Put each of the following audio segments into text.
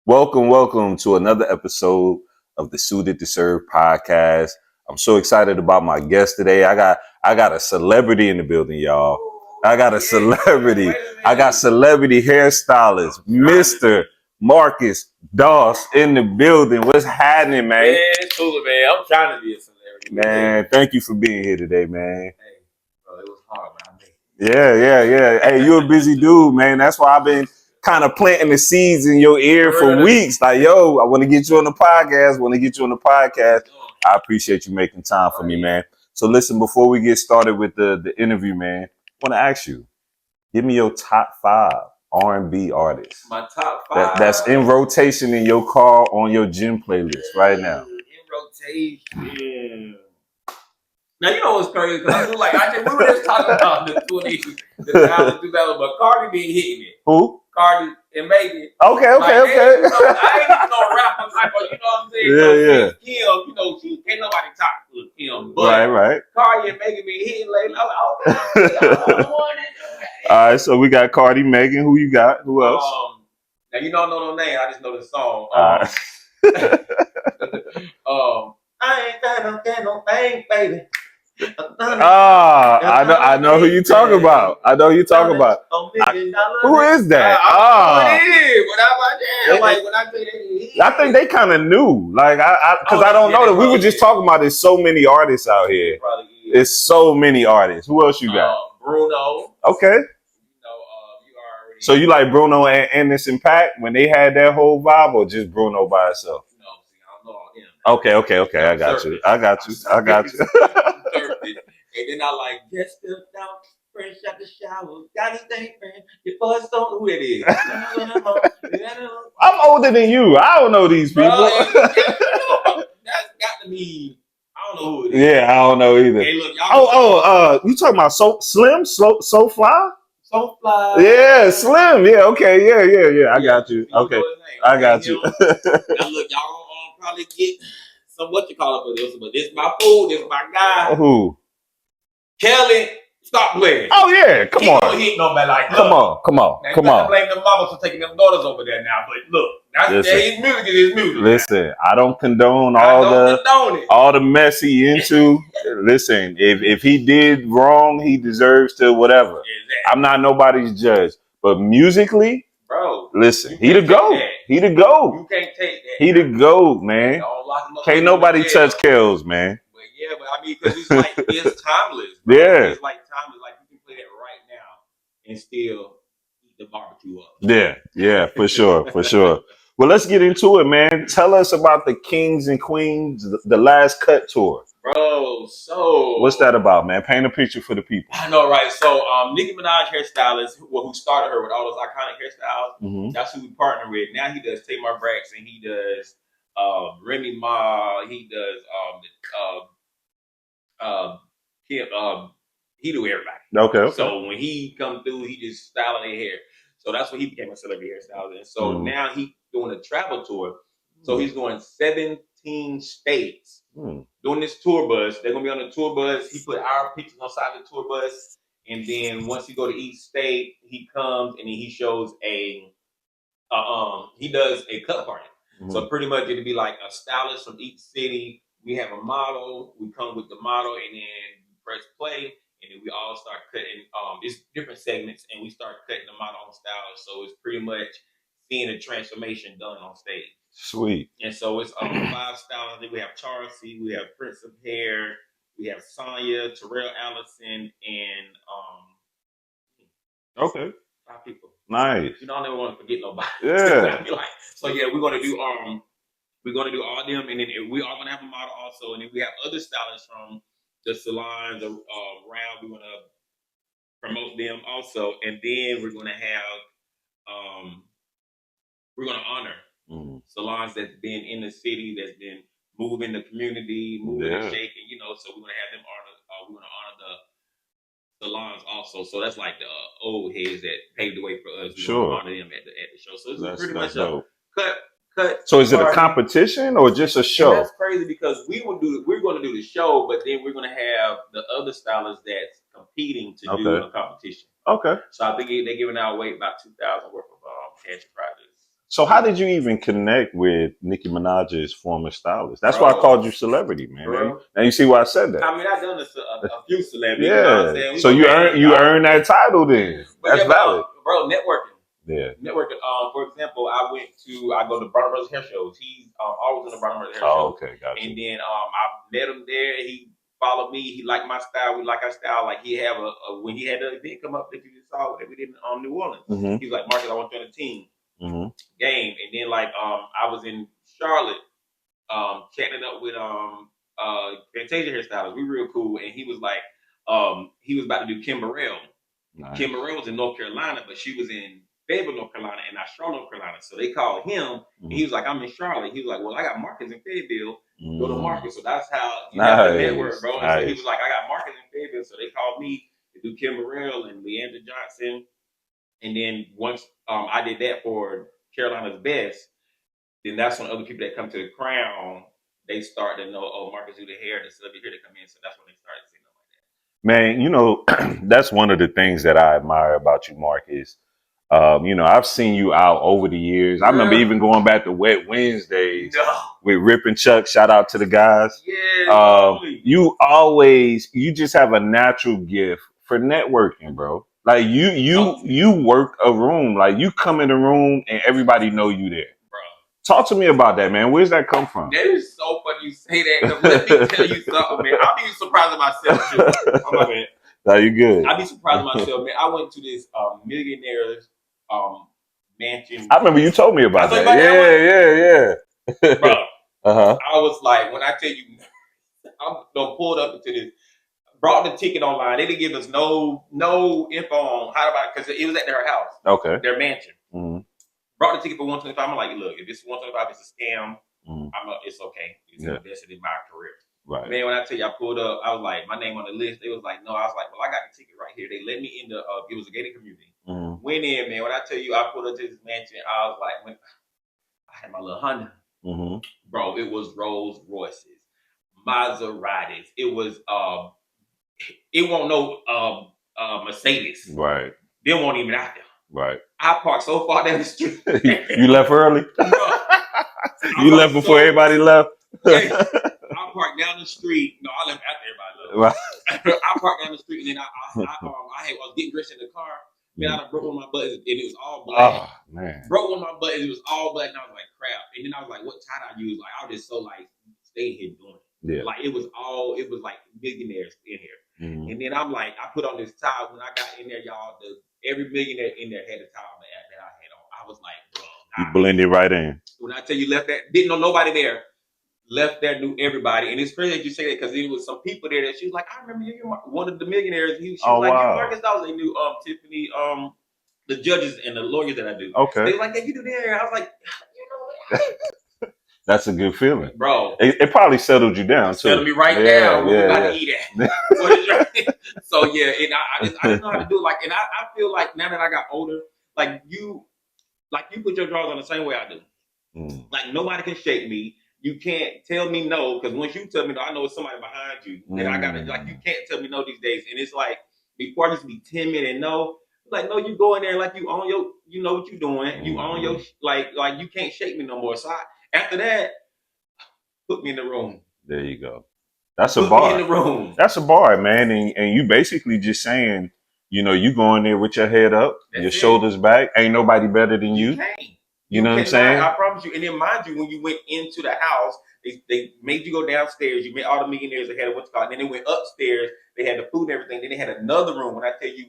Welcome to another episode of the Suited to Serve podcast. I'm so excited about my guest today. I got a celebrity in the building, y'all. I got a celebrity. I got celebrity hairstylist, Mr. Marcus Doss in the building. What's happening, man? Man, cool, man. I'm trying to be a celebrity. Man, thank you for being here today, man. Hey, bro, it was hard, man. Yeah. Hey, you're a busy dude, man. That's why I've been kind of planting the seeds in your ear for weeks. Like, yo, I want to get you on the podcast. I appreciate you making time for me, man. So listen, before we get started with the interview, man, I want to ask you, give me your top 5 R&B artists. My top 5. That's in rotation in your car on your gym playlist right now. In rotation. Now, you know what's crazy? Because we were just talking about the 2000, but Cardi been hitting it. Who? Cardi and Megan. Okay. I ain't even no rapper type of, you know what I'm saying? Kim, she ain't nobody top with Kim. But Right. Cardi and Megan been hitting lately. I'm like, All right, so we got Cardi, Megan. Who you got? Who else? Now you don't know no name. I just know the song. I ain't got no thing, baby. I know who you talking about. Who is that? Who it is? But I'm like, damn. Like when I say that, I think they kind of new. Like because I don't know that we were just talking about. There's so many artists out here. It's so many artists. Who else you got? Bruno. Okay. You already. So you like Bruno and Anderson .Paak when they had that whole vibe, or just Bruno by itself? No, see, I don't know all him. Okay. I got you. And then I like just stepped out, fresh out the shower, got his thing, man. Before it's on, who it is? I'm older than you. I don't know these people. Bro, that's got to be. I don't know who it is. Yeah, I don't know either. Hey, look, you talking about Slim, So Fly? So Fly. Yeah, Slim. Yeah, okay, yeah. I got you. Okay, I got you. Now look, y'all probably get some what you call it for this, but this my fool, this my guy. Who? Kelly, stop playing. Oh yeah, come on. He nobody like. Come on. Now, blame them mamas for taking them daughters over there now, but look, his music is his music. Listen, I don't condone all the mess he into. Listen, if he did wrong, he deserves to whatever. Exactly. I'm not nobody's judge, but musically, bro, listen, he the GOAT. You can't take that. He the GOAT, man. Can't nobody touch Kells, man. But I mean, because it's like it's timeless. Bro. Yeah, it's like timeless. Like you can play that right now and still eat the barbecue up. Yeah, for sure. Well, let's get into it, man. Tell us about the Kings and Queens, the Last Cut tour. Bro, so what's that about, man? Paint a picture for the people. I know, right? So, Nicki Minaj hairstylist, who started her with all those iconic hairstyles, mm-hmm. That's who we partner with. Now he does Tamar Braxton, he does Remy Ma, he does he do everybody. Okay. So when he come through, he just styling their hair. So that's when he became a celebrity hairstylist. And so now he's doing a travel tour. So he's going 17 states doing this tour bus. They're gonna be on the tour bus. He put our pictures on side of the tour bus, and then once you go to each state, he comes and then he shows he does a cut party. So pretty much it'll be like a stylist from each city. We have a model. We come with the model, and then press play, and then we all start cutting. It's different segments, and we start cutting the model on stylist. So it's pretty much seeing a transformation done on stage. Sweet. And so it's 5 stylists. We have Charlie, we have Prince of Hair, we have Sonya, Terrell Allison, and okay, 5 people. Nice. You don't ever want to forget nobody. Yeah. So yeah, we're gonna do all of them, and then we are gonna have a model also, and then we have other stylists from the salons around. We're gonna promote them also, and then we're gonna have we're gonna honor salons that's been in the city, that's been moving the community, moving and shaking, so we're gonna have them honor. We're gonna honor the salons also. So that's like the old heads that paved the way for us. We're gonna honor them at the show. So it's pretty much a cut. So is it a competition or just a show? And that's crazy because we're going to do the show, but then we're going to have the other stylists that's competing to do a competition. Okay. So I think they're giving out away about $2,000 worth of cash prizes. So how did you even connect with Nicki Minaj's former stylist? That's why I called you celebrity, man. And you see why I said that? I mean, I've done a few celebrities. Yeah. You know what I'm saying? So you earned that title then. That's valid. Bro, networking. Yeah. Networking. For example, I go to Brown Brothers hair shows. He's always in the Brown Brothers hair shows. Okay, gotcha. And then I met him there. He followed me. He liked my style. We like our style. Like he have when he had the event come up that you just saw that we did in New Orleans. Mm-hmm. He was like, Marcus, I want you on the team. Mm-hmm. Game. And then I was in Charlotte chatting up with Fantasia hairstylist. We real cool. And he was like, he was about to do Kim Burrell. Nice. Kim Burrell was in North Carolina, but she was in Fayetteville, North Carolina, and not Charlotte, North Carolina. So they called him, and he was like, I'm in Charlotte. He was like, well, I got Marcus in Fayetteville. Go to Marcus. So that's how you got the network, bro. And so he was like, I got Marcus in Fayetteville. So they called me to do Kim Burrell and Leandra Johnson. And then once I did that for Carolina's Best, then that's when other people that come to the Crown, they start to know, oh, Marcus do the hair, the celebrity hair to come in. So that's when they started seeing them like that. Man, you know, that's one of the things that I admire about you, Mark, is, you know, I've seen you out over the years. I remember even going back to Wet Wednesdays with Rip and Chuck. Shout out to the guys. Yeah. You just have a natural gift for networking, bro. Like you work a room. Like you come in the room and everybody know you there. Bro. Talk to me about that, man. Where's that come from? That is so funny you say that. Let me tell you something, man. I'll be surprised at myself too. Oh, my man. No, you good. I'll be surprised at myself, man. I went to this millionaire's mansion. I remember you told me about that. Yeah. Bro, I was like, when I tell you, I'm pulled up into this, brought the ticket online. They didn't give us no info on how about because it was at their house. Okay. Their mansion. Mm-hmm. Brought the ticket for $125. I'm like, look, if it's $125, it's a scam. Mm-hmm. It's okay. It's invested in my career. Right. Man, when I tell you I pulled up, I was like, my name on the list. They was like, no. I was like, well, I got the ticket right here. They let me in it was a gated community. Mm-hmm. Went in, man. When I tell you I pulled up to this mansion, I was like, I had my little Honda. Mm-hmm. Bro, it was Rolls Royces, Maseratis. It was, it won't no Mercedes. Right. They won't even out there. Right. I parked so far down the street. You left early? You left before everybody left? Yeah. I parked down the street. No, I left after everybody left. Right. I parked down the street and then I was getting dressed in the car. Man, I broke one of my buttons and it was all black. Oh, man. Broke one of my buttons, it was all black and I was like, crap. And then I was like, what tie I use? Like, I was just so like, staying here doing it. Yeah. Like, it was like millionaires in here. Mm-hmm. And then I'm like, I put on this tie. When I got in there, y'all, every millionaire in there had a tie that I had on. I was like, bro. You blended right in. When I tell you left that, didn't know nobody there. Left there, knew everybody. And it's crazy that you say that because there was some people there that she was like, I remember you, one of the millionaires. She was like, wow. You Marcus Dawes. They knew Tiffany, the judges and the lawyers that I do. Okay. They were like, yeah, you do there. I was like, you know That's a good feeling. Bro. It probably settled you down, too. Settled me right down. We're about to eat at. So, yeah, and I didn't know how to do it. Like, and I feel like now that I got older, like you put your drawers on the same way I do. Mm. Like, nobody can shake me. You can't tell me no, because once you tell me no, I know it's somebody behind you. And I gotta, like, you can't tell me no these days. And it's like, before I used to be timid and no, like, no, you go in there like you own your, you know what you're doing. You own your, like you can't shake me no more. So after that, put me in the room. There you go. That's a bar. Put me in the room. That's a bar, man. And you basically just saying, you know, you go in there with your head up, your shoulders back. Ain't nobody better than you. You know what I'm saying? I promise you. And then mind you, when you went into the house, they made you go downstairs. You met all the millionaires that had what's called. And then they went upstairs. They had the food and everything. Then they had another room, when I tell you,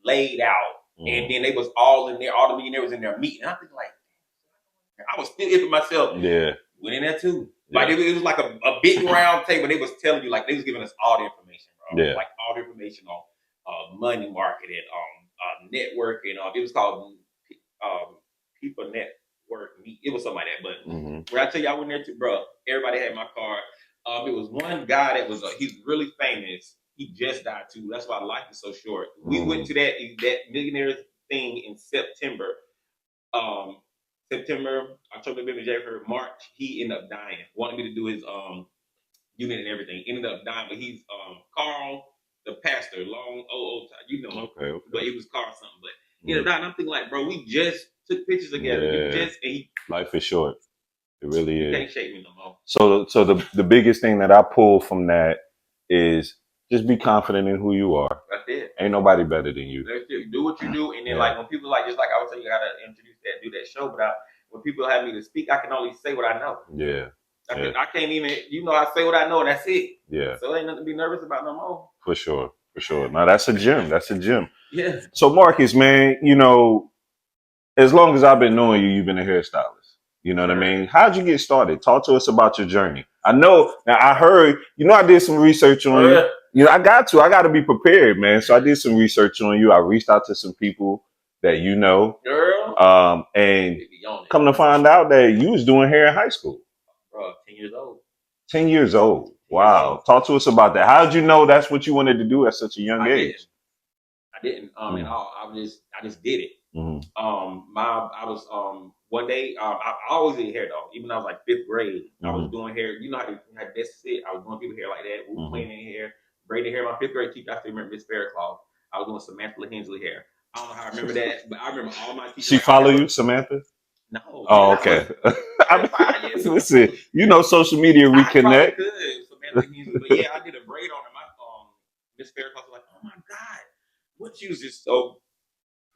laid out. And then they was all in there. All the millionaires was in there meeting. I think like, I was still iffing myself. Yeah. Went in there too. Yeah. Like it was like a big round table. They was telling you, like they was giving us all the information, bro. Yeah. Like all the information on money marketing, networking. It was called People Network. It was something like that. But when I tell you I went there too, bro, everybody had my card. It was one guy that was he's really famous. He just died too. That's why life is so short. We went to that millionaire thing in September. October, November, January, March. He ended up dying. Wanted me to do his unit and everything. Ended up dying, but he's Carl, the pastor, long old time. You know him. Okay. But it was Carl something. But he ended up dying. I'm thinking like, bro, we just took pictures together. Yeah. Life is short. It really you is. can't shake me no more. So the biggest thing that I pull from that is just be confident in who you are. That's it. Ain't nobody better than you. That's it. Do what you do, and then like when people like just like I would tell you how to introduce that, do that show, but when people have me to speak, I can only say what I know. Yeah. I can't even, I say what I know, and that's it. Yeah. So ain't nothing to be nervous about no more. For sure. Now that's a gem. Yeah. So Marcus, man, as long as I've been knowing you, you've been a hairstylist. You know what I mean? How'd you get started? Talk to us about your journey. I know, now I heard, I did some research on you. I got to be prepared, man. So I did some research on you. I reached out to some people that you know. Girl. And come to find out that you was doing hair in high school. Bro, 10 years old. 10 years old. Wow. Talk to us about that. How did you know that's what you wanted to do at such a young age? I didn't at all. I just did it. Mm-hmm. I was one day I always did hair though. Even when I was like 5th grade, I was doing hair. You know how that's it. I was doing people hair like that. We were playing in hair, braiding hair. My 5th grade teacher, I still remember Miss Faircloth. I was doing Samantha Hensley hair. I don't know how I remember that, but I remember all my teachers. She follow you, Samantha? No. Oh, okay. Listen, social media reconnect. Samantha Hensley, but yeah, I did a braid on her. My Miss Faircloth was like, "Oh my God, what you is so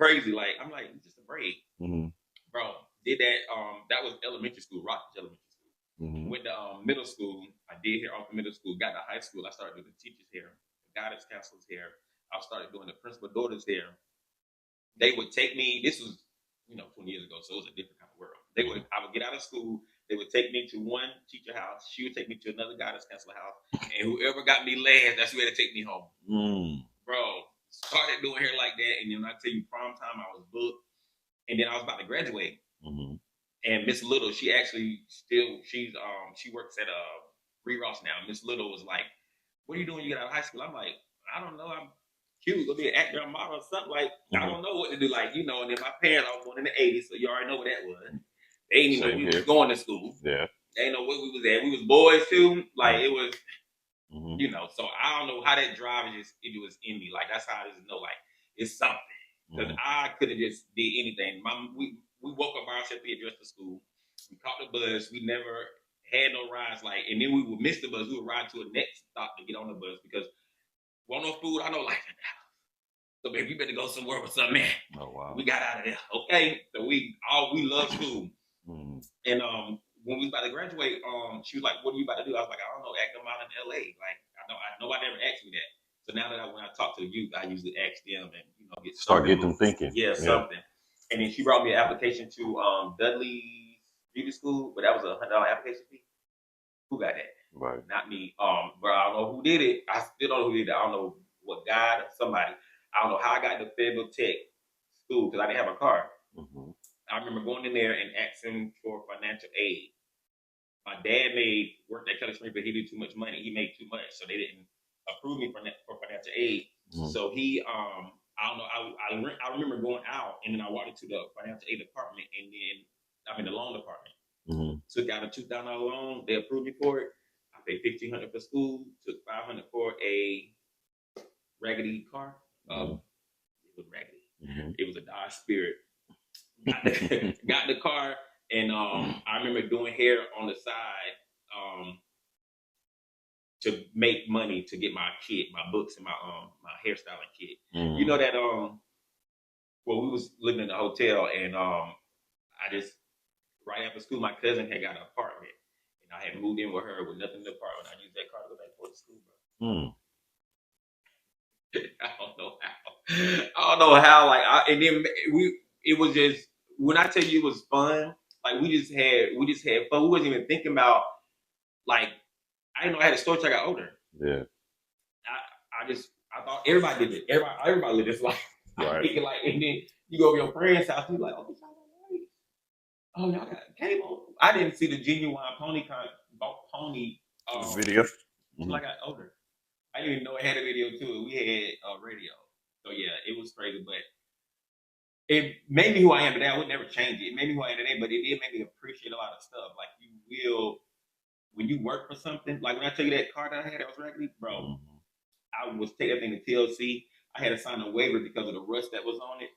crazy?" Like I'm like, "It's just a braid." Mm-hmm. Bro, did that. That was elementary school, Rockridge Elementary School. Mm-hmm. Went to middle school. I did hair off middle school. Got to high school. I started doing the teachers' hair, the guidance counselors' hair. I started doing the principal daughter's hair. They would take me. This was 20 years ago, so it was a different kind of world. I would get out of school. They would take me to one teacher house. She would take me to another guidance counselor house, and whoever got me last, that's where they take me home. Bro, started doing hair like that, and then I tell you, prom time, I was booked, and then I was about to graduate. And Miss Little, she actually she works at Ross now. Miss Little was like, "What are you doing? You get out of high school?" I'm like, "I don't know. I'm cute. Gonna be an actor, a model, or something like. I don't know what to do. Like, And then my parents, I was born in the '80s, so you already know what that was. They didn't even know we was going to school. Yeah. They didn't know what we was at. We was boys too. Like it was, So I don't know how that drive it was in me. Like that's how I just know. Like it's something. Because I could have just did anything. We woke up by ourselves, we dressed to school. We caught the bus. We never had no rides. And then we would miss the bus. We would ride to a next stop to get on the bus because want no food. I know life in the house. So baby, we better go somewhere with something, man. Oh wow. We got out of there. Okay. So we love school. And when we was about to graduate, she was like, "What are you about to do?" I was like, "I don't know, act them out in LA." Like nobody ever asked me that. So now that when I talk to the youth, I usually ask them and get them thinking. Yeah, something. And then she brought me an application to Dudley's beauty school, but that was $100 application fee. Who got that? Right. Not me. But I don't know who did it. I still don't know who did it. I don't know what guy or somebody. I don't know how I got to Fayetteville Tech school because I didn't have a car. I remember going in there and asking for financial aid. My dad worked at Kelly Spring, but he did too much money. He made too much, so they didn't approve me for financial aid. So he, I don't know. I remember going out, and then I walked into the financial aid department, and then I'm in the loan department. Took out a $2,000 loan. They approved me for it. I paid $1,500 for school. Took $500 for a raggedy car. It was raggedy. It was a Dodge Spirit. Got the car, and I remember doing hair on the side to make money to get my kit, my books, and my hairstyling kit. You know that well, we was living in a hotel, and I just right after school, my cousin had got an apartment, and I had moved in with her with nothing in the apartment. I used that car to go back to school, bro. I don't know how. Like, and then it was just when I tell you it was fun. Like we just had fun. We wasn't even thinking about like I didn't know I had a store till I got older. Yeah. I thought everybody did it. Everybody lived this life. Right. Thinking like, and then you go to your friend's house, and you're like, oh, y'all got cable. I didn't see the Genuine Pony video until I got older. I didn't even know it had a video too. We had a radio. So yeah, it was crazy, but it made me who I am today. I would never change it. It made me who I am today, but it did make me appreciate a lot of stuff. Like you will, when you work for something, like when I tell you that car that I had that was raggedy, bro, I was taking everything to TLC. I had to sign a waiver because of the rust that was on it.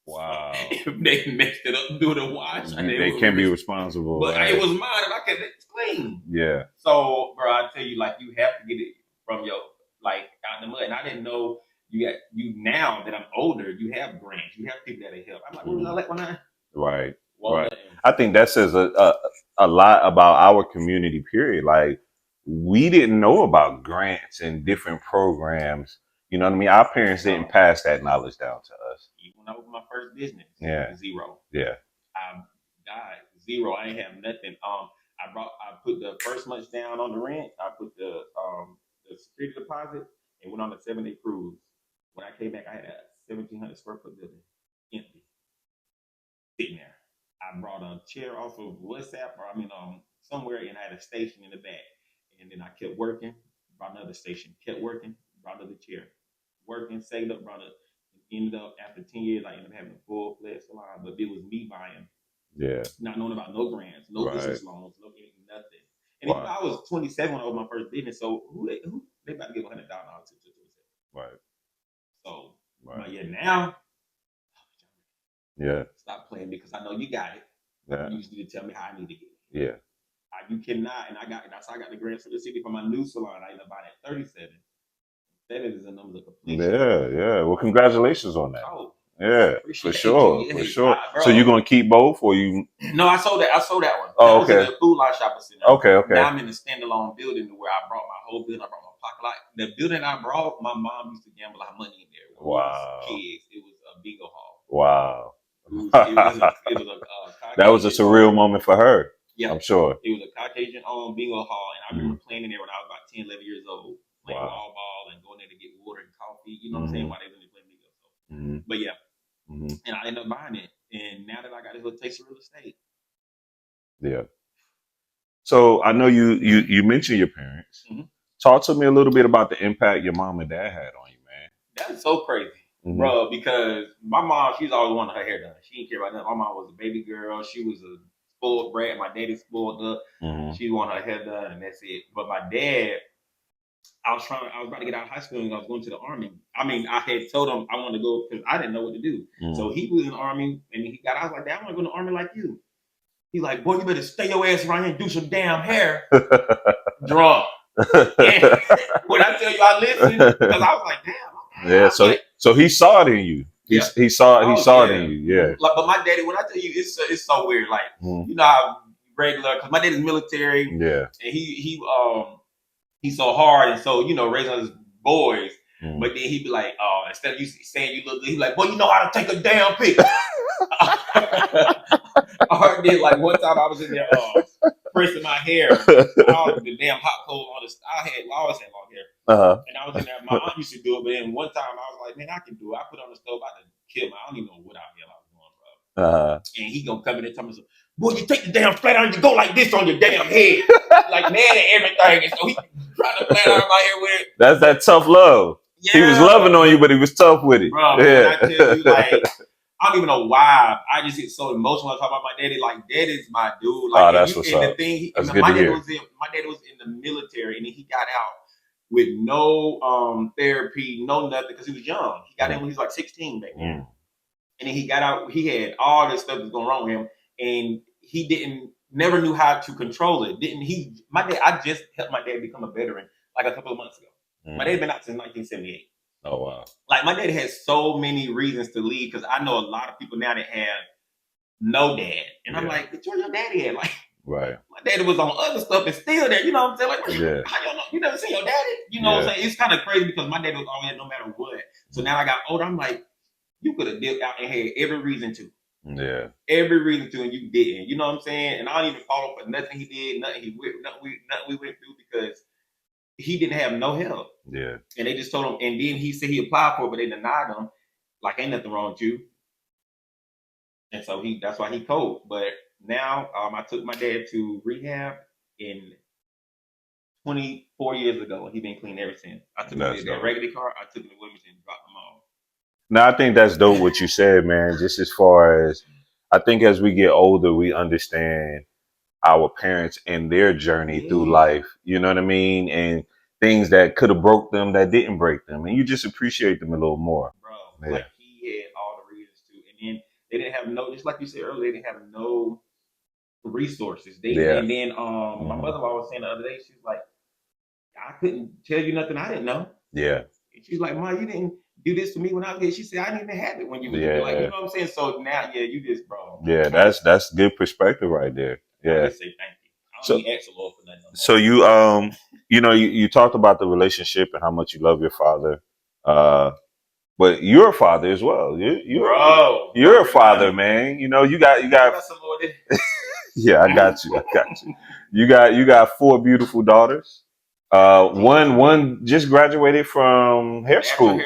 Wow. If they messed it up doing the wash, They can't be responsible. But right? it was mine, and I kept it clean. Yeah. So, bro, I tell you, like, you have to get it from your like out in the mud. And I didn't know you now that I'm older. You have grants. You have people that help. I'm like, what was I like when I? Right. Well, right. I think that says a lot about our community. Period. Like, we didn't know about grants and different programs. You know what I mean? Our parents didn't pass that knowledge down to us. Even when I opened my first business, zero. Yeah. I died zero. I ain't have nothing. I put the first month down on the rent. I put the security deposit and went on a 7-day cruise. When I came back, I had a 1,700 square foot building, empty, sitting there. I brought a chair off of WhatsApp, somewhere, and I had a station in the back. And then I kept working, brought another station, kept working, brought another chair, working, saved up, brought it. Ended up after 10 years, I ended up having a full-fledged salon, but it was me buying. Yeah. Not knowing about no grants, no business loans, no anything, nothing. And if I was 27 when I opened my first business, so who they about to give $100,000 to 27? Right. So, but yeah, now, stop playing because I know you got it. Yeah. You just need to tell me how I need to get it. Yeah. You cannot, and that's how I got the grants for the city for my new salon. I ended up buying at 37. That is a number of completion. Yeah. Well, congratulations on that. Oh. Yeah, for sure, for sure. So you're gonna keep both, or you? No, I sold that. I sold that one. Oh, okay. I was in the Food Line Shopping Center. Okay. Now I'm in a standalone building where I brought my whole building. I brought my parking lot. The building I brought, my mom used to gamble our money in there. Wow. Kids, it was a bingo hall. Wow. That was a surreal moment for her. Yeah, I'm sure. It was a Caucasian-owned bingo hall, and I remember playing in there when I was about 10, 11 years old, playing ball and going there to get water and coffee. You know what I'm saying? While they really playing bingo. So. But yeah. And I ended up buying it. And now that I got this little taste of real estate. Yeah. So I know you mentioned your parents. Talk to me a little bit about the impact your mom and dad had on you, man. That is so crazy, bro, because my mom, she's always wanted her hair done. She didn't care about nothing. My mom was a baby girl. She was a spoiled brat. My daddy spoiled her. She wanted her hair done, and that's it. But my dad, I was about to get out of high school and I was going to the army. I had told him I wanted to go because I didn't know what to do. So he was in the army and he got out. I was like, Dad, I want to go in the army like you. He's like, boy, you better stay your ass around here and do some damn hair. Drunk. And when I tell you I listened, because I was like, damn. Yeah, so he saw it in you. He saw it in you. Yeah. Like, but my daddy, when I tell you, it's so weird. Like, you know how regular, because my daddy's military. Yeah. And he's so hard, and so raising his boys. But then he'd be like, instead of you saying you look good, he'd be like, boy, you know how to take a damn picture. I heard this like one time I was in there pressing my hair. The damn hot coal on the. I always had long hair, and I was in there. My aunt used to do it, but then one time I was like, man, I can do it. I put it on the stove, about to kill me. I don't even know what I was doing, bro. And he gonna come in and tell me, boy, you take the damn flat iron, you go like this on your damn head, like man and everything. And so he trying to flat iron my hair with it. That's that tough love. Yeah. He was loving on you, but he was tough with it. Bro, yeah. I tell you, like, I don't even know why. I just get so emotional when I talk about my daddy. Like, daddy's my dude. Like, that's what's up. My daddy was in the military, and then he got out with no therapy, no nothing, because he was young. He got in when he was like 16 back then. And then he got out. He had all this stuff that was going wrong with him, and he never knew how to control it. I just helped my dad become a veteran like a couple of months ago. My dad's been out since 1978. Oh, wow. Like, my daddy has so many reasons to leave, because I know a lot of people now that have no dad. And I'm like, where your daddy at? Like, right. My daddy was on other stuff and still there. You know what I'm saying? Like, how you know? You never seen your daddy? You know what I'm saying? It's kind of crazy because my daddy was always no matter what. So now I got older. I'm like, you could have dipped out and had every reason to. Yeah. Every reason to, and you didn't. You know what I'm saying? And I don't even follow for nothing he did, nothing we went through, because he didn't have no help. Yeah. And they just told him, and then he said he applied for it, but they denied him. Like, ain't nothing wrong with you. And so that's why he coped. But now I took my dad to rehab in 24 years ago, and he been clean ever since. I took him in that regular car, I took him to Wilmington and dropped him off. Now, I think that's dope what you said, man. Just as far as, I think as we get older, we understand our parents and their journey through life. You know what I mean? And things that could have broke them that didn't break them. And you just appreciate them a little more. Bro, like, he had all the reasons to. And then They didn't have no, just like you said earlier, they didn't have no resources. And then my mother-in-law was saying the other day, she was like, I couldn't tell you nothing I didn't know. Yeah. And she's like, Ma, you didn't do this for me when I was here. She said, I didn't even have it when you were here. Like, you know what I'm saying? So now, you just, bro. Yeah, that's good perspective right there. Yeah. I just say thank you. I don't need extra Lord for nothing. So you talked about the relationship and how much you love your father. But you're a father as well. You're a father, man. You know, you got yeah, I got you. You got 4 beautiful daughters. One just graduated from hair school.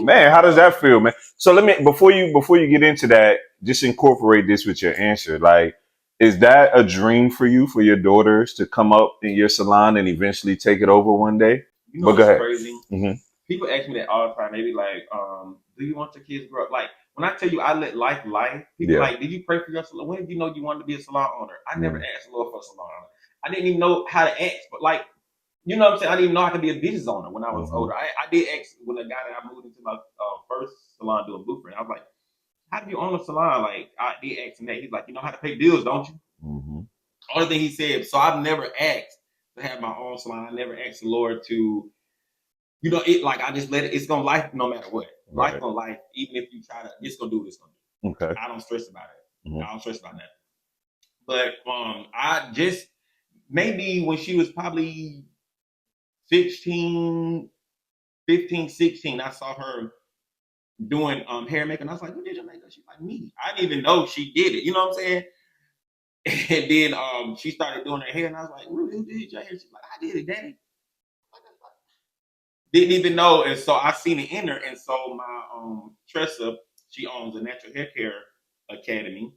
Man, how does that feel, man? So let me before you get into that, just incorporate this with your answer. Like, is that a dream for you for your daughters to come up in your salon and eventually take it over one day? You know what's crazy? Mm-hmm. People ask me that all the time. They be like, do you want your kids to grow up? Like, when I tell you I let life, people like, did you pray for your salon? When did you know you wanted to be a salon owner? I never asked the Lord for a salon owner. I didn't even know how to ask, but like, you know what I'm saying? I didn't even know how to be a business owner when I was older. I did ask when the guy that I moved into my first salon doing blueprint. I was like, how do you own a salon? Like, I did ask him that. He's like, you know how to pay bills, don't you? Only thing he said. So I've never asked to have my own salon. I never asked the Lord to, you know, it like I just let it. It's gonna life no matter what. Life gonna life. Even if you try to, it's gonna do what it's gonna do. Okay. I don't stress about it. I don't stress about that. But I just maybe when she was probably 15, 16, I saw her doing hair makeup. And I was like, who did your makeup? She's like, me. I didn't even know she did it. You know what I'm saying? And then she started doing her hair, and I was like, Rudy, who did your hair? She's like, I did it, Daddy. Didn't even know. And so I seen it in her. And so my Tressa, she owns a natural hair care academy.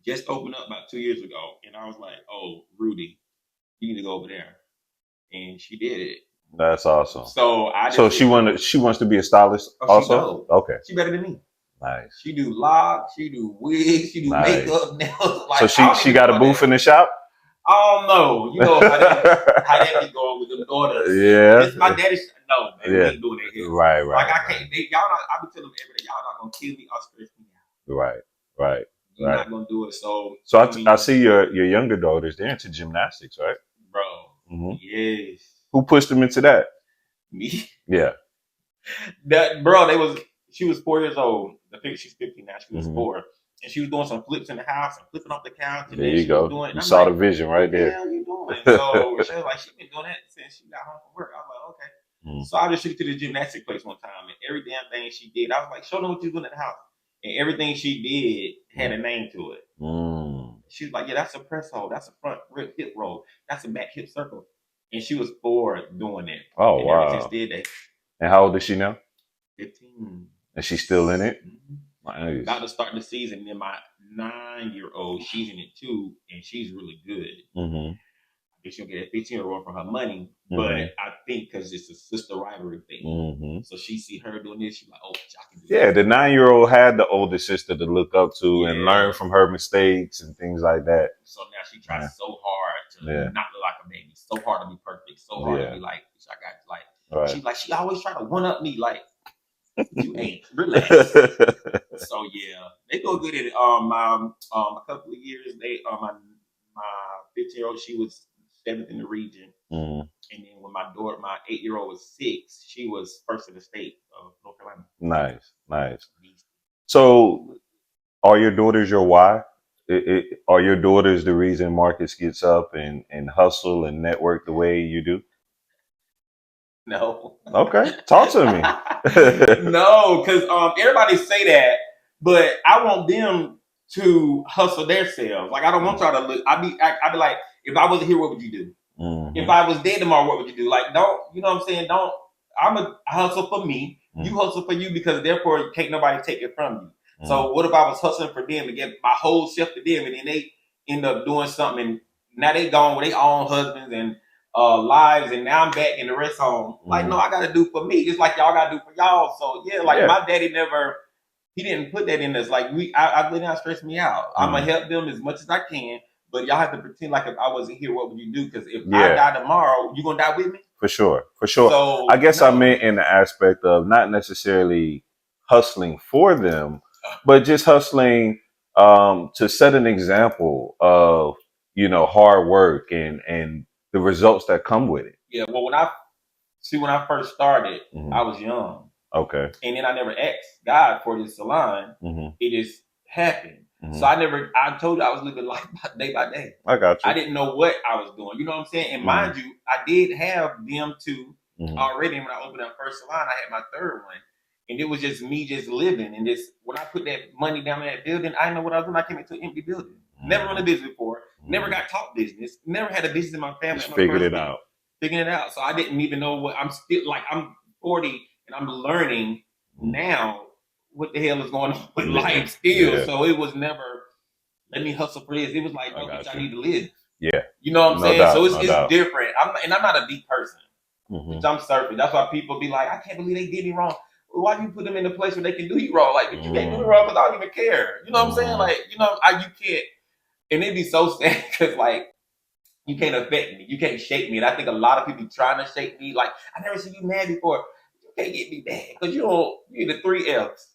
Just opened up about 2 years ago. And I was like, oh, Rudy, you need to go over there. And she did it. That's awesome. So she wants to be a stylist also? Okay. She better than me. Nice. She do locks, she do wigs, she do makeup, nails. Like, so she got a booth in the shop? I don't know. You know how that be going with them daughters. Yeah. It's my daddy. No, man, we ain't doing that here. Right. Like I can't. Y'all not. I be telling them every day, y'all not gonna kill me or stress me out. Right. You're not gonna do it. So I see your younger daughters. They're into gymnastics, right? Bro. Yes. Who pushed them into that? Me. Yeah. She was 4 years old. I think she's 15 now. She was 4. And she was doing some flips in the house and flipping off the couch. And there you go. You saw the vision right there. What the hell are you doing? So she was like, she's been doing that since she got home from work. I was like, okay. So I just took her to the gymnastic place one time. And every damn thing she did, I was like, show them what you're doing in the house. And everything she did had a name to it. She was like, yeah, that's a press hold. That's a front hip roll. That's a back hip circle. And she was 4 doing it. Oh, and wow. Ever since did that. And how old is she now? 15. And she's still in it? Nice. About to start the season. Then my 9-year-old, she's in it too, and she's really good. I think she'll get a 15-year-old for her money, but I think because it's a sister rivalry thing. So she see her doing this, she's like, oh, I can do that. The 9-year-old had the older sister to look up to and learn from her mistakes and things like that. So now she tries so hard to not look like a baby, so hard to be perfect, so hard to be like, I got like, she's like, she always try to one up me, like, you ain't relax. So they go good at it. A couple of years, my 15-year-old, she was 7th in the region, and then when my 8-year-old was 6, she was 1st in the state of North Carolina. Nice. So, are your daughters your why? Are your daughters the reason Marcus gets up and hustle and network the way you do? No. Okay, talk to me. No, because everybody say that, but I want them to hustle themselves. Like I don't want y'all to look. I be like, if I wasn't here, what would you do? If I was dead tomorrow, what would you do? Like, don't, you know what I'm saying? Don't. I'm a hustle for me. You hustle for you because therefore can't nobody take it from you. So what if I was hustling for them to get my whole self to them, and then they end up doing something, and now they gone with their own husbands and lives, and now I'm back in the rest home. Like, no, I gotta do for me, just like y'all gotta do for y'all. So my daddy he didn't put that in us. Like I really not stress me out. I'm gonna help them as much as I can, but y'all have to pretend like if I wasn't here, what would you do? Because if I die tomorrow, you gonna die with me? For sure. So, I guess I meant in the aspect of not necessarily hustling for them, but just hustling to set an example of hard work and the results that come with it. Yeah. Well, when I first started, I was young. Okay. And then I never asked God for this salon. It just happened. So I told you I was living life day by day. I got you. I didn't know what I was doing. You know what I'm saying? And mind you, I did have them two already. And when I opened up first salon, I had my third one. And it was just me just living. And just when I put that money down in that building, I didn't know what I was doing. I came into an empty building. Never run a business before. Never got taught business. Never had a business in my family. Just figured it out. Figuring it out. So I didn't even know what I'm still like. I'm 40 and I'm learning now what the hell is going on with life still. Yeah. So it was never, let me hustle for this. It was like, okay, I need to live. Yeah. You know what I'm saying? Doubt, so it's different. I'm not a deep person. I'm surfing. That's why people be like, I can't believe they did me wrong. Well, why do you put them in a place where they can do you wrong? Like, you can't do me wrong because I don't even care. You know what I'm saying? Like, you can't. And it'd be so sad because, like, you can't affect me. You can't shake me. And I think a lot of people trying to shake me. Like, I never seen you mad before. You can't get me mad because you're the 3 F's.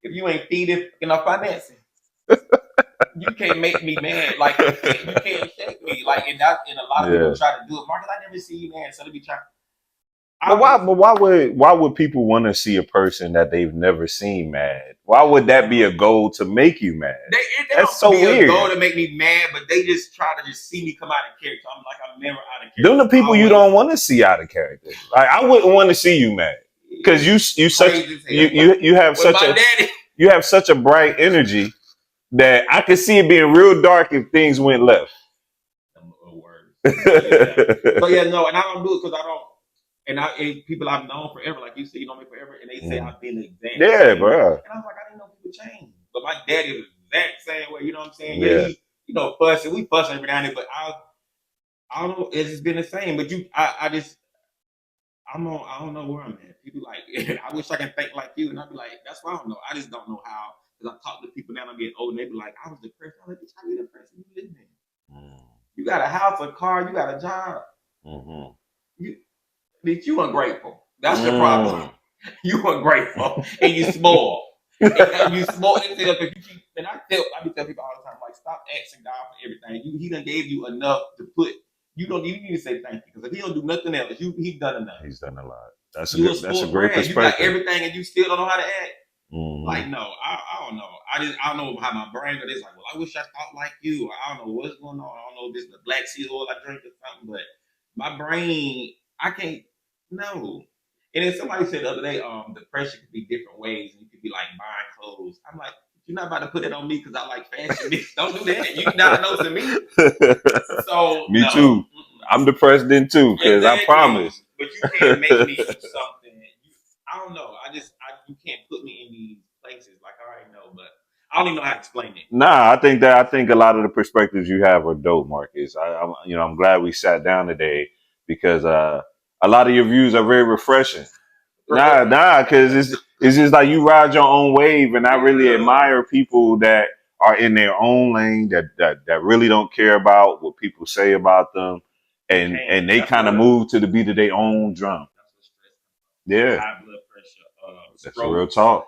If you ain't feeding enough financing, you can't make me mad. Like, you can't shake me. Like, and a lot of people try to do it. Marcus, I never see you mad. So they be trying. But why would people want to see a person that they've never seen mad? Why would that be a goal to make you mad? That's so weird. A goal to make me mad, but they just try to just see me come out of character. I'm never out of character. Them the people you don't want to see out of character. Like, I wouldn't want to see you mad because you have such a bright energy that I could see it being real dark if things went left. So yeah, no, and I don't do it because I don't. And people I've known forever, like you said, you know me forever, and they say I've been the exact same. Bro. And I was like, I didn't know people change. But my daddy was the exact same way, you know what I'm saying? Yeah, he, fussing. We fussing every now and then, but I don't know, it's just been the same. But I don't know where I'm at. People like, I wish I can think like you, and I'd be like, that's why I don't know. I just don't know how. Because I talk to people now, I'm getting old, and they be like, I was depressed. I'm like, bitch, how you depressed? You living in? You got a house, a car, you got a job. Bitch, you ungrateful. That's the problem. You ungrateful and you spoiled. And you spoiled. And I be telling people all the time, like, stop asking God for everything. He done gave you enough to put. You need to say thank you because if he don't do nothing else, he's done enough. He's done a lot. That's a great perspective. You got everything and you still don't know how to act. Like, no, I don't know. I don't know how my brain is like, well, I wish I thought like you. Or I don't know what's going on. I don't know if this is the black sea oil I drink or something, but my brain, I can't. No. And then somebody said the other day, depression could be different ways, and you could be like buying clothes. I'm like, you're not about to put it on me because I like fashion. Don't do that. You're diagnosing me. So me too. I'm depressed then too, because I promise. But you can't make me do something. I don't know. You can't put me in these places. Like, I already know, but I don't even know how to explain it. Nah, I think a lot of the perspectives you have are dope, Marcus. I'm glad we sat down today because a lot of your views are very refreshing. Because it's just like you ride your own wave, and I really admire people that are in their own lane that really don't care about what people say about them, and they kind of move to the beat of their own drum. Yeah, high blood pressure. That's real talk.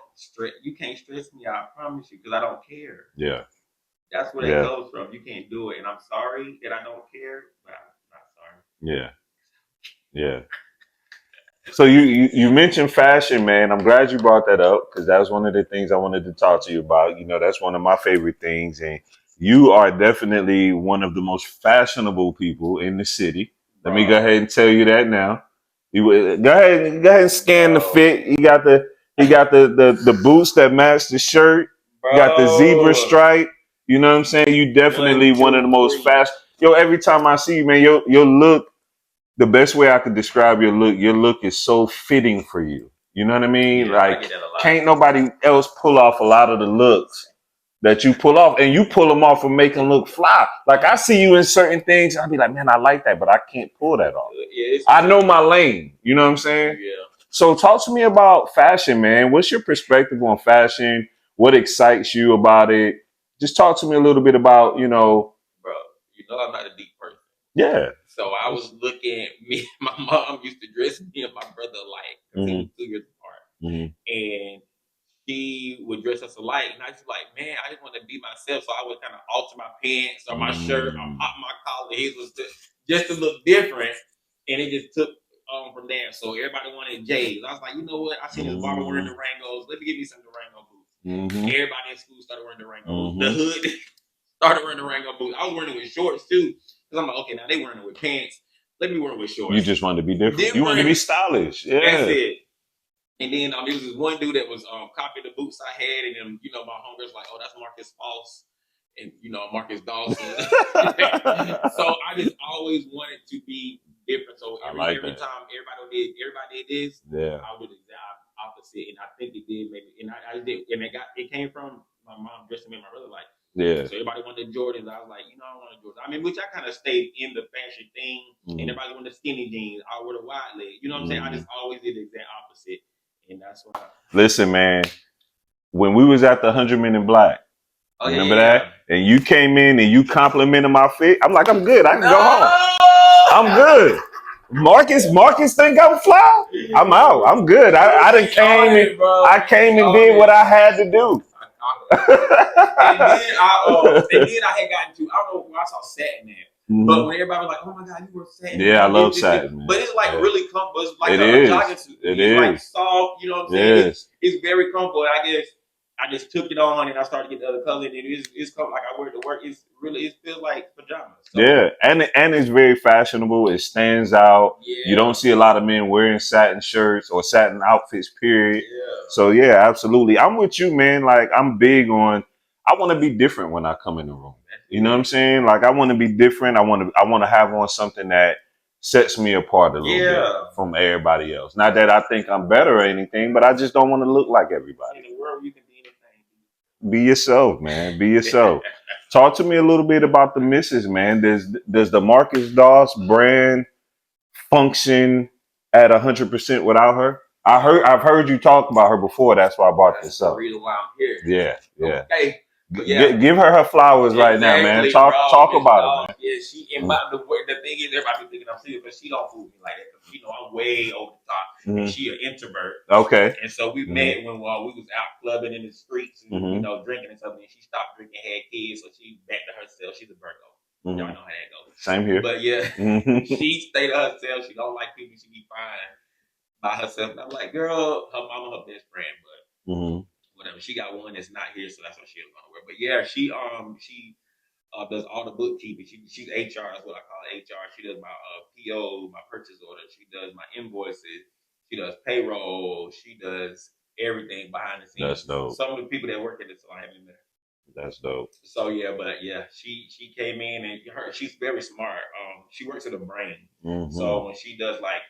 You can't stress me. I promise you, because I don't care. Yeah, that's where it comes from. You can't do it, and I'm sorry that I don't care, but I'm not sorry. Yeah. So you mentioned fashion, man. I'm glad you brought that up because that was one of the things I wanted to talk to you about. That's one of my favorite things, and you are definitely one of the most fashionable people in the city. Let me go ahead and tell you that now. You go ahead and scan the fit. He got the boots that match the shirt. You got the zebra stripe. You know what I'm saying? You definitely one of the most fast. Every time I see you, man, your look. The best way I could describe your look is so fitting for you. You know what I mean? Yeah, like, can't nobody else pull off a lot of the looks that you pull off, and you pull them off and make them look fly. Like, I see you in certain things, I'll be like, man, I like that, but I can't pull that off. I know my lane. You know what I'm saying? Yeah. So talk to me about fashion, man. What's your perspective on fashion? What excites you about it? Just talk to me a little bit about, Bro, I'm not a deep person. Yeah. So I was looking, my mom used to dress me and my brother like, because he was 2 years apart. And she would dress us alike. And I just like, man, I just want to be myself. So I would kind of alter my pants or my shirt or pop my collar. His was just to look different. And it just took from there. So everybody wanted J's. I was like, you know what? I seen this barber wearing Durangos. Let me give me some Durango boots. Everybody in school started wearing Durango boots. The hood started wearing Durango boots. I was wearing it with shorts too. Because I'm like, okay, now they wearing it with pants. Let me wear it with shorts. You just wanted to be different. You wanted to be stylish. Yeah. That's it. And then there was this one dude that was copying the boots I had, and then my homegirls like, oh, that's Marcus False, and Marcus Dawson. So I just always wanted to be different. So every time everybody did this, I would do the exact opposite, and I think it did maybe, and I did, and it came from my mom dressing me and my brother like. Yeah. So everybody wanted Jordans. I was like, I want Jordans. I mean, which I kind of stayed in the fashion thing, and everybody wanted the skinny jeans. I wore the wide leg. You know what I'm saying? I just always did the exact opposite. And that's why. Listen, man, when we was at the 100 Men in Black, remember that? And you came in and you complimented my fit. I'm like, I'm good. I can go home. I'm good. Marcus think I'm fly. I'm out. I'm good. I came and did what I had to do. And then I had gotten to, I don't know where I saw satin there. But when everybody was like, oh my God, you were satin. Yeah, I love satin, man. But it's like really comfortable. It's like a jogging suit. It's like soft, you know what I'm saying? It's very comfortable. And I just took it on and I started getting the other color. And it's like I wear it to work. It feels like pajamas. So. Yeah, and it's very fashionable. It stands out. Yeah. You don't see a lot of men wearing satin shirts or satin outfits, period. Yeah. So yeah, absolutely. I'm with you, man. Like I'm big on, I want to be different when I come in the room. You know what I'm saying? Like I want to be different. I want to have on something that sets me apart a little bit from everybody else. Not that I think I'm better or anything, but I just don't want to look like everybody. In the world, you can be anything. Be yourself, man. Be yourself. Talk to me a little bit about the missus, man. Does the Marcus Dawes brand function at 100% without her? I've heard you talk about her before. That's why I brought this up. That's the reason why I'm here. Yeah. Okay. Give her flowers right now, man. Talk about it, man. Yeah, the thing is, everybody thinking I'm serious, but she don't fool me like that. I'm way over the top, and she an introvert. Okay. And so we met when we was out clubbing in the streets, and drinking and stuff. And she stopped drinking, had kids, so she back to herself. She's a Virgo. Y'all know how that goes. Same here. But yeah, she stayed to herself. She don't like people. She be fine by herself. And I'm like, girl, her mama, her best friend, but. Whatever. She got one that's not here, so that's what she was gonna wear. But yeah, she does all the bookkeeping. She's HR, that's what I call HR. She does my PO, my purchase order. She does my invoices. She does payroll. She does everything behind the scenes. That's dope. Some of the people that work at this, I haven't met. That's dope. So yeah, but yeah, she came in and she's very smart. She works at a brain. So when she does like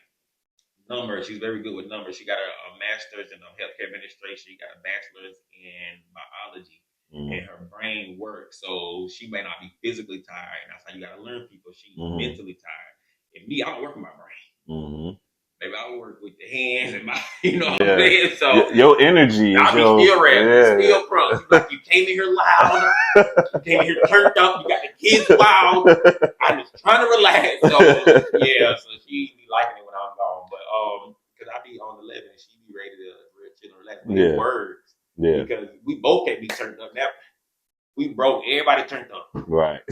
numbers, she's very good with numbers. She got a master's in healthcare administration. She got a bachelor's in biology, and her brain works. So she may not be physically tired. And that's how you got to learn people. She's mentally tired. And me, I don't work with my brain. Maybe I work with the hands and my, what I'm saying? So your energy is still rapping, still pro. Like you came in here loud, you came in here turned up, you got the kids wild. I'm just trying to relax. So yeah, so she be liking it when I'm gone. But because I be on the 11 and she be ready to real chill and relax. With words. Yeah. Because we both can't be turned up. Now we broke, everybody turned up. Right.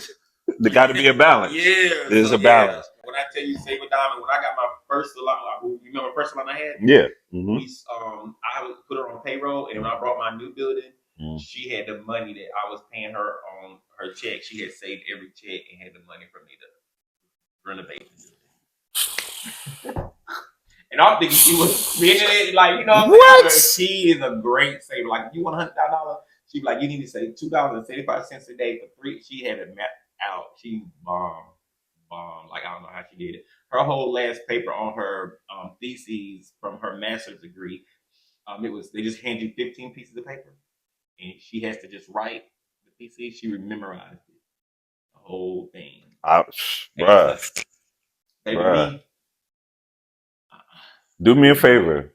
There got to be a balance. Yeah. There's a balance. When I tell you, Saber Diamond, when I got my first salon, you remember the first salon I had? Yeah. I put her on payroll, and when I brought my new building, she had the money that I was paying her on her check. She had saved every check and had the money for me to renovate the building. And I'm thinking she was spending it like, what? She is a great saver. Like, if you want $100, she'd be like, you need to save $2.75 a day for free. She had it mapped out. She bomb. Like, I don't know how she did it. Her whole last paper on her thesis from her master's degree, they just hand you 15 pieces of paper, and she has to just write the thesis. She memorized it, the whole thing. Bruh. Do me a favor.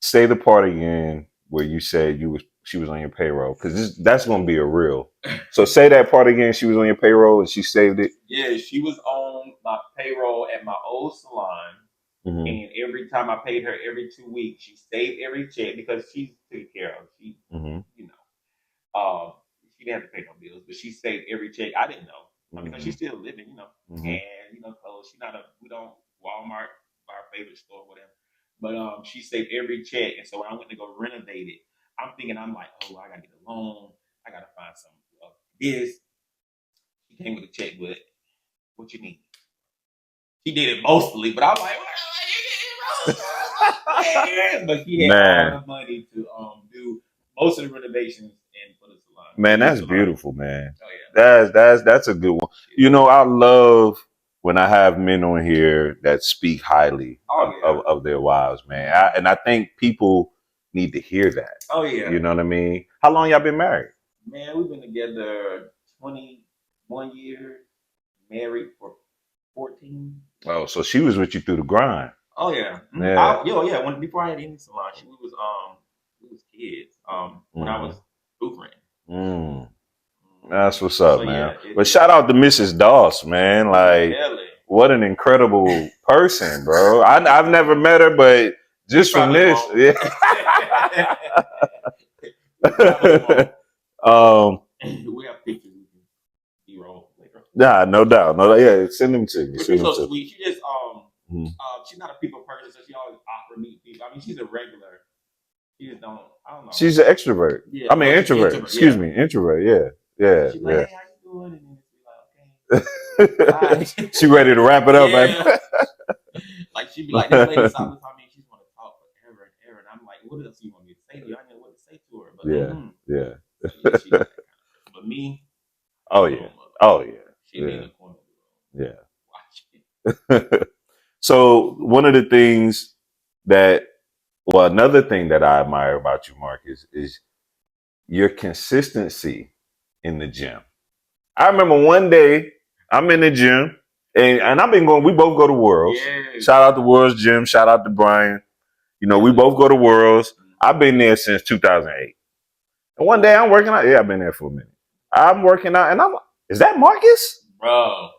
Say the part again where you said she was on your payroll, because that's going to be a real. So say that part again. She was on your payroll and she saved it. Yeah, she was on my payroll at my old salon, and every time I paid her every 2 weeks, she saved every check because she's taken care of. She, She didn't have to pay no bills, but she saved every check. I didn't know. Because she's still living, and so we don't Walmart, our favorite store, whatever. But she saved every check, and so when I went to go renovate it, I'm like, oh, I gotta get a loan, I gotta find some this. She came with a checkbook. What you need? She did it mostly, but I was like, but she had all the money to do most of the renovations and for the salon. Man, that's beautiful, man. Oh yeah, that's a good one. I love when I have men on here that speak highly of their wives, man. And I think people need to hear that. Oh yeah, you know what I mean. How long y'all been married? Man, we've been together 21 years, married for 14. Oh, so she was with you through the grind. Oh yeah, When before I had any salon, we was kids. When I was boofing. That's what's up, man. But shout out to Mrs. Doss, man. Like, what an incredible person, bro. I've never met her, but just from this, yeah. We have pictures B-roll later. Nah, no doubt. Yeah, send them to me. She's so sweet. She just she's not a people person, so she always offer me people. I mean, she's a regular. She just don't. I don't know. She's an extrovert. Yeah, I mean introvert. Excuse me, introvert. Yeah. She's like, hey, how you doing? And then she's like, okay. She ready to wrap it up, man. Like she'd be like, this lady sometimes I mean, she's want to talk forever and ever, and I'm like, what else you want me to say to you? I didn't know what to say to her, but yeah. She but me, oh yeah. She in the corner. Yeah. So one of the things another thing that I admire about you, Marcus, is your consistency in the gym. I remember one day I'm in the gym and I've been going, we both go to Worlds. Yeah. Shout out to Worlds Gym. Shout out to Brian. We both go to Worlds. I've been there since 2008. And one day I'm working out. Yeah, I've been there for a minute. I'm working out and I'm like, is that Marcus? Bro.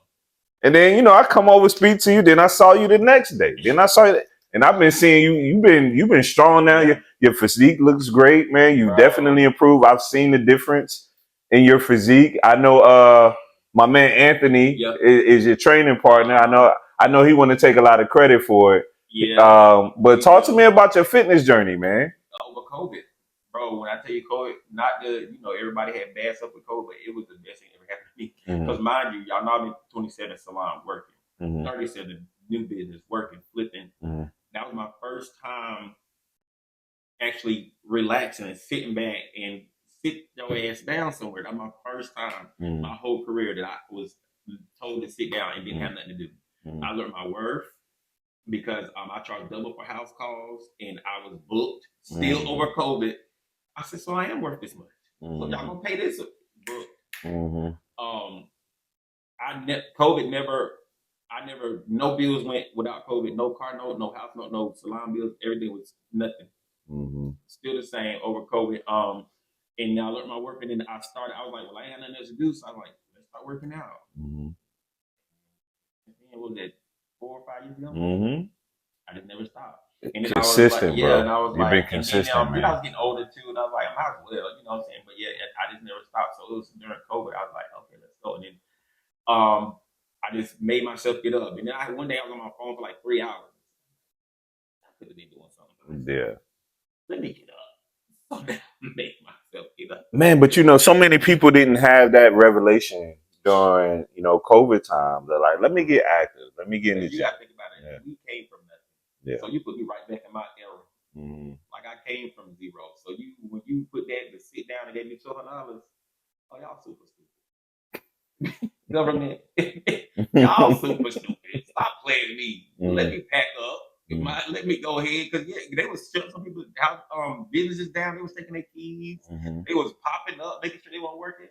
And then, I come over, speak to you. Then I saw you the next day. Then I saw you. And I've been seeing you. You've been strong now. Yeah. Your physique looks great, man. You've definitely improved. I've seen the difference in your physique. I know my man Anthony is your training partner. I know he want to take a lot of credit for it. Yeah. But talk to me about your fitness journey, man. Over COVID. Bro, when I tell you COVID, not everybody had bad stuff with COVID, but it was the best thing ever happened to me. Because mind you, y'all know I'm in 27 salon working, 37 new business working, flipping. That was my first time actually relaxing and sitting back and sit your ass down somewhere. That was my first time my whole career that I was told to sit down and didn't have nothing to do. I learned my worth because I charged double for house calls and I was booked still over COVID. I said, so I am worth this much. So y'all gonna pay this book. I never, no bills went without COVID, no car note, no house note, no salon bills, everything was nothing. Still the same over COVID. And now I learned my work and then I was like, well, I ain't nothing else to do. So I was like, let's start working out. And then, what was that, 4 or 5 years ago? I just never stopped. And then consistent, bro. And I was You've been consistent, man. I was getting older too, and I was like, I might as well, you know what I'm saying? But yeah, I just never stopped. So it was during COVID. I was like, okay, let's go. And then I just made myself get up. And then one day I was on my phone for like 3 hours. I could have been doing something. Yeah. Let me get up. So that I make myself get up. Man, but so many people didn't have that revelation during, COVID time. They're like, let me get active. Let me get in the gym. You gotta think about it. Yeah. We came from nothing. Yeah. So you put me right back in my era. Like I came from zero. So when you put that to sit down and gave me $1,200, oh y'all super stupid. Government, y'all super stupid. Stop playing me. Let me pack up. Let me go ahead because they was shutting some people businesses down. They was taking their keys. They was popping up, making sure they weren't working.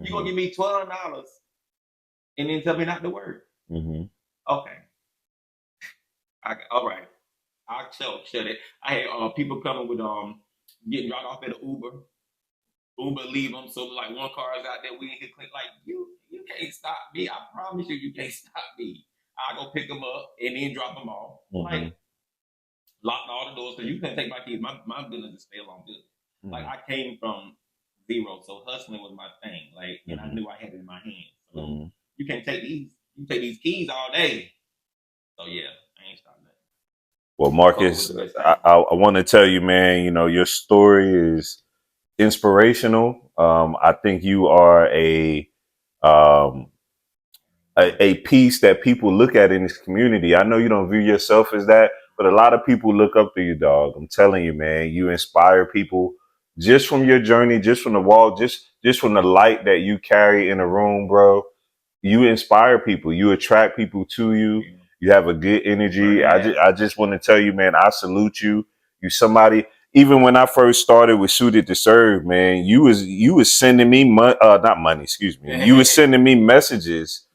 You gonna give me $1,200 and then tell me not to work? Okay. All right. I'll shut it. I had people coming with getting dropped off at an Uber. Uber leave them, so like one car is out there. We ain't hit click like you can't stop me. I promise you can't stop me. I go pick them up and then drop them off. Like locked all the doors because you can't take my keys. My business is stay along good. Like I came from zero. So hustling was my thing. Like, and I knew I had it in my hands. So you can't take these. You take these keys all day. So yeah, I ain't starting that. Well, Marcus, I want to tell you, man. You know, your story is inspirational. I think you are um, a piece that people look at in this community. I know you don't view yourself as that, but a lot of people look up to you, dog. I'm telling you, man, you inspire people just from your journey, just from the wall, just from the light that you carry in a room, bro. You inspire people. You attract people to you. You have a good energy. I just want to tell you, man, I salute you. You somebody. Even when I first started with Suited to Serve, man, you was sending me not money, excuse me. You was sending me messages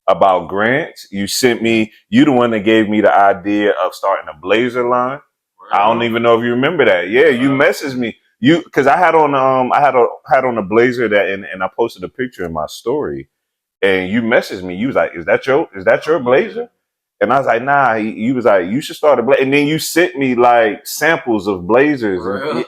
about grants. You sent me. You the one that gave me the idea of starting a blazer line. I don't even know if you remember that. Yeah, you messaged me. You because I had on had on a blazer that and I posted a picture in my story. And you messaged me. You was like, "Is that your blazer?" And I was like, "Nah." You was like, "You should start a blazer." And then you sent me like samples of blazers,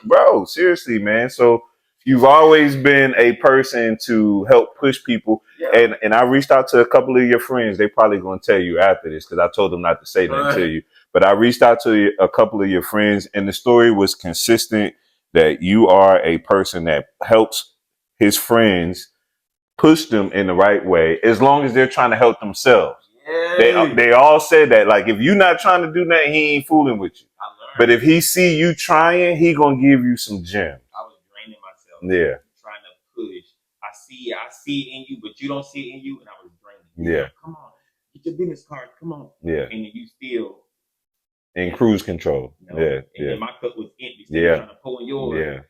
bro. Seriously, man. So you've always been a person to help push people. Yeah. And I reached out to a couple of your friends. They probably gonna tell you after this because I told them not to say that to you. But I reached out to a couple of your friends, and the story was consistent that you are a person that helps his friends push them in the right way as long as they're trying to help themselves. They all said that, like, if you're not trying to do that, he ain't fooling with you. But if he see you trying, he gonna give you some gems. I was draining myself. Yeah. Trying to push. I see it in you, but you don't see it in you, and I was draining. Yeah. Like, come on, get your business card. Come on. Yeah. And then you still in cruise control. You know? Yeah. And then my cup was empty. So you're trying to pull in yours. Yeah.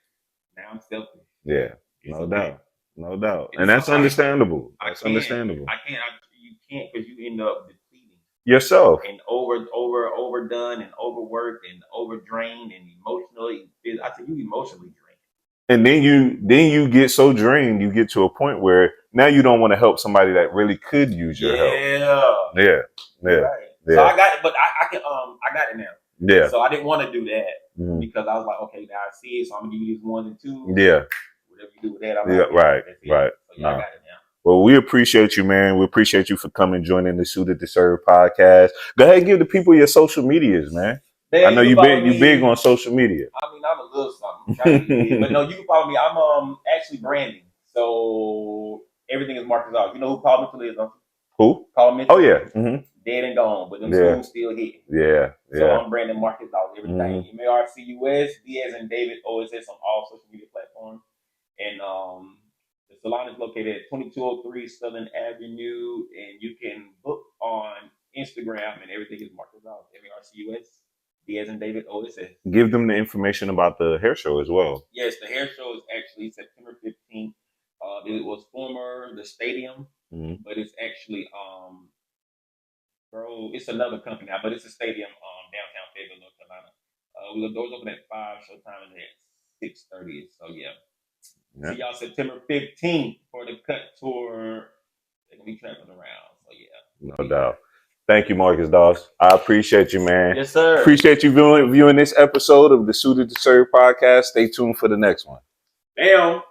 Now I'm selfish. Yeah. No doubt. No doubt. And that's understandable. Understandable. You can't because you end up depleting yourself. And overdone and overworked and overdrained and emotionally. I think you emotionally drained. And then you get so drained, you get to a point where now you don't want to help somebody that really could use your help. Yeah. Right. Yeah. So I got it, but I got it now. Yeah. So I didn't want to do that because I was like, okay, now I see it, so I'm gonna give you these 1s and 2s. Yeah. Whatever you do with that, I'm like, right. So yeah, I got it now. Well, we appreciate you, man. We appreciate you for coming, joining the Suited to Serve podcast. Go ahead and give the people your social medias, man. I know you big on social media. I mean, I'm a little something, but no, you can follow me. I'm actually branding, so everything is Marcus Oz. You know who Paul Mitchell is? Who? Paul Mitchell. Oh yeah. Dead and gone, but them schools still hitting. Yeah. So I'm branding Marcus Oz. Everything. MARCUS, D as in David, OSS on all social media platforms, and the salon is located at 2203 Southern Avenue, and you can book on Instagram, and everything is Marcus Oz. MARCUS. D as in David, OSS. Give them the information about the hair show as well. Yes, the hair show is actually September 15th. It was former the stadium, but it's actually it's another company now, but it's a stadium downtown Fayetteville, North Carolina. The doors open at 5, showtime is at 6:30. So yeah. See y'all September 15th for the cut tour. They're gonna be traveling around. So yeah. No doubt. Thank you, Marcus Doss. I appreciate you, man. Yes, sir. Appreciate you viewing this episode of the Suited to Serve podcast. Stay tuned for the next one. Damn.